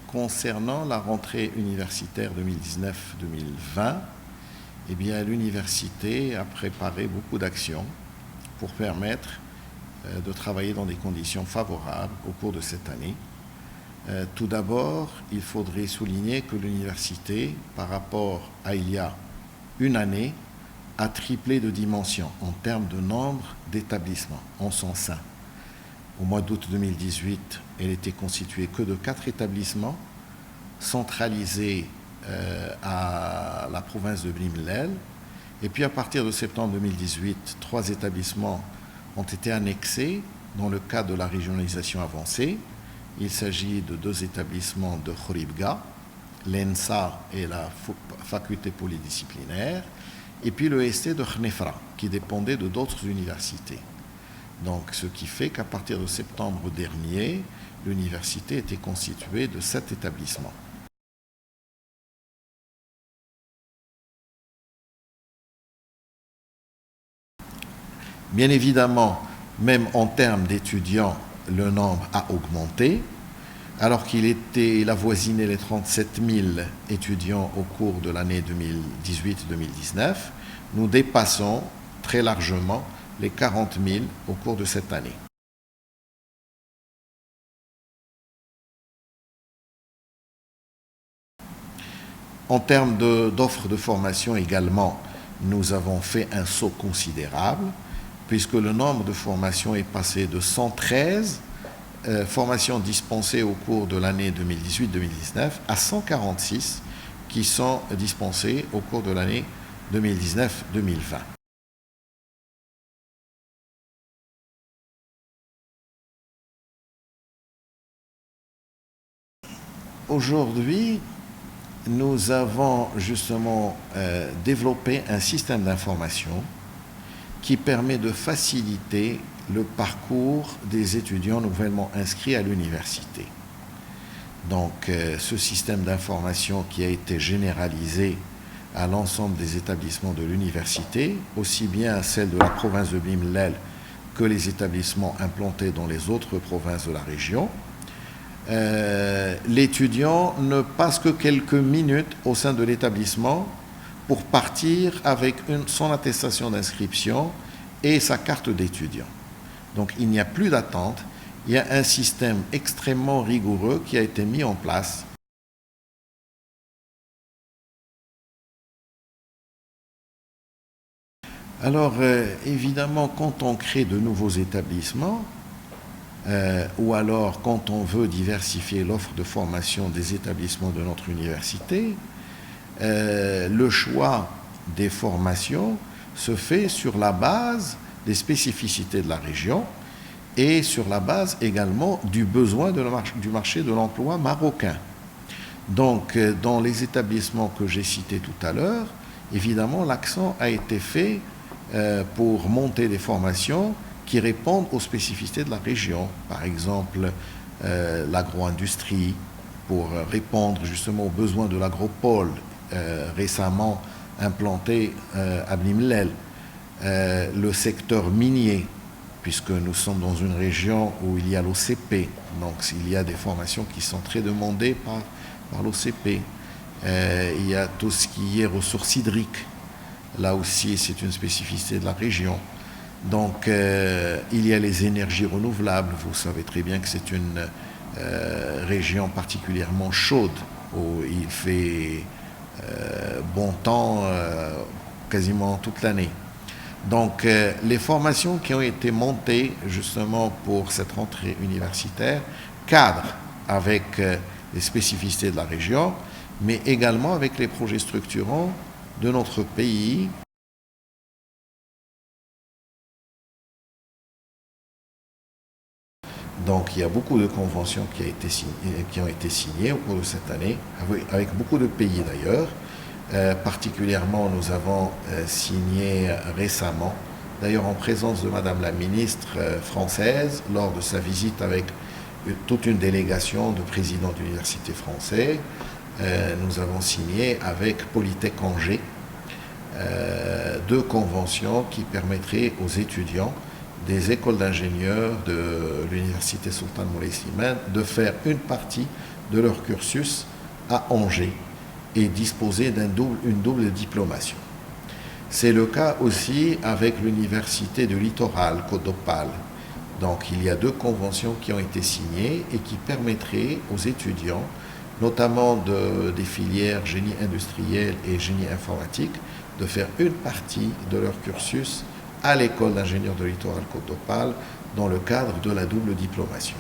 Concernant la rentrée universitaire 2019-2020, eh bien, l'université a préparé beaucoup d'actions pour permettre de travailler dans des conditions favorables au cours de cette année. Tout d'abord, il faudrait souligner que l'université, par rapport à il y a une année, a triplé de dimension en termes de nombre d'établissements en son sein. Au mois d'août 2018, elle était constituée que de 4 établissements centralisés à la province de Bni Mellal. Et puis à partir de septembre 2018, 3 établissements ont été annexés dans le cadre de la régionalisation avancée. Il s'agit de 2 établissements de Khouribga, l'ENSA et la faculté polydisciplinaire, et puis le ST de Khnefra, qui dépendait de d'autres universités. Donc, ce qui fait qu'à partir de septembre dernier, l'université était constituée de 7 établissements. Bien évidemment, même en termes d'étudiants, le nombre a augmenté. Alors qu'il avoisinait les 37 000 étudiants au cours de l'année 2018-2019, nous dépassons très largement les 40 000 au cours de cette année. En termes d'offres de formation également, nous avons fait un saut considérable, puisque le nombre de formations est passé de 113 formations dispensées au cours de l'année 2018-2019 à 146 qui sont dispensées au cours de l'année 2019-2020. Aujourd'hui, nous avons justement développé un système d'information qui permet de faciliter le parcours des étudiants nouvellement inscrits à l'université. Donc, ce système d'information qui a été généralisé à l'ensemble des établissements de l'université, aussi bien à celle de la province de Bni Mellal que les établissements implantés dans les autres provinces de la région. L'étudiant ne passe que quelques minutes au sein de l'établissement pour partir avec son attestation d'inscription et sa carte d'étudiant. Donc il n'y a plus d'attente, il y a un système extrêmement rigoureux qui a été mis en place. Alors évidemment, quand on crée de nouveaux établissements, ou alors quand on veut diversifier l'offre de formation des établissements de notre université, le choix des formations se fait sur la base des spécificités de la région et sur la base également du besoin du marché de l'emploi marocain. Donc, dans les établissements que j'ai cités tout à l'heure, évidemment, l'accent a été fait pour monter des formations qui répondent aux spécificités de la région. Par exemple, l'agro-industrie, pour répondre justement aux besoins de l'agropole récemment implanté à Bni Mellal, le secteur minier, puisque nous sommes dans une région où il y a l'OCP, donc il y a des formations qui sont très demandées par l'OCP. Il y a tout ce qui est ressources hydriques, là aussi c'est une spécificité de la région. Donc il y a les énergies renouvelables, vous savez très bien que c'est une région particulièrement chaude, où il fait bon temps quasiment toute l'année. Donc les formations qui ont été montées justement pour cette rentrée universitaire cadrent avec les spécificités de la région, mais également avec les projets structurants de notre pays. Donc il y a beaucoup de conventions qui ont été signées au cours de cette année, avec beaucoup de pays d'ailleurs. Particulièrement, nous avons signé récemment, d'ailleurs en présence de Madame la ministre française, lors de sa visite avec toute une délégation de présidents d'universités français, nous avons signé avec Polytech Angers 2 conventions qui permettraient aux étudiants des écoles d'ingénieurs de l'université Sultan Moulay Slimane de faire une partie de leur cursus à Angers et disposer d'une double diplomation. C'est le cas aussi avec l'Université du Littoral, Côte d'Opale. Donc il y a 2 conventions qui ont été signées et qui permettraient aux étudiants, notamment des filières génie industriel et génie informatique, de faire une partie de leur cursus à l'école d'ingénieurs de littoral Côte d'Opale dans le cadre de la double diplomation.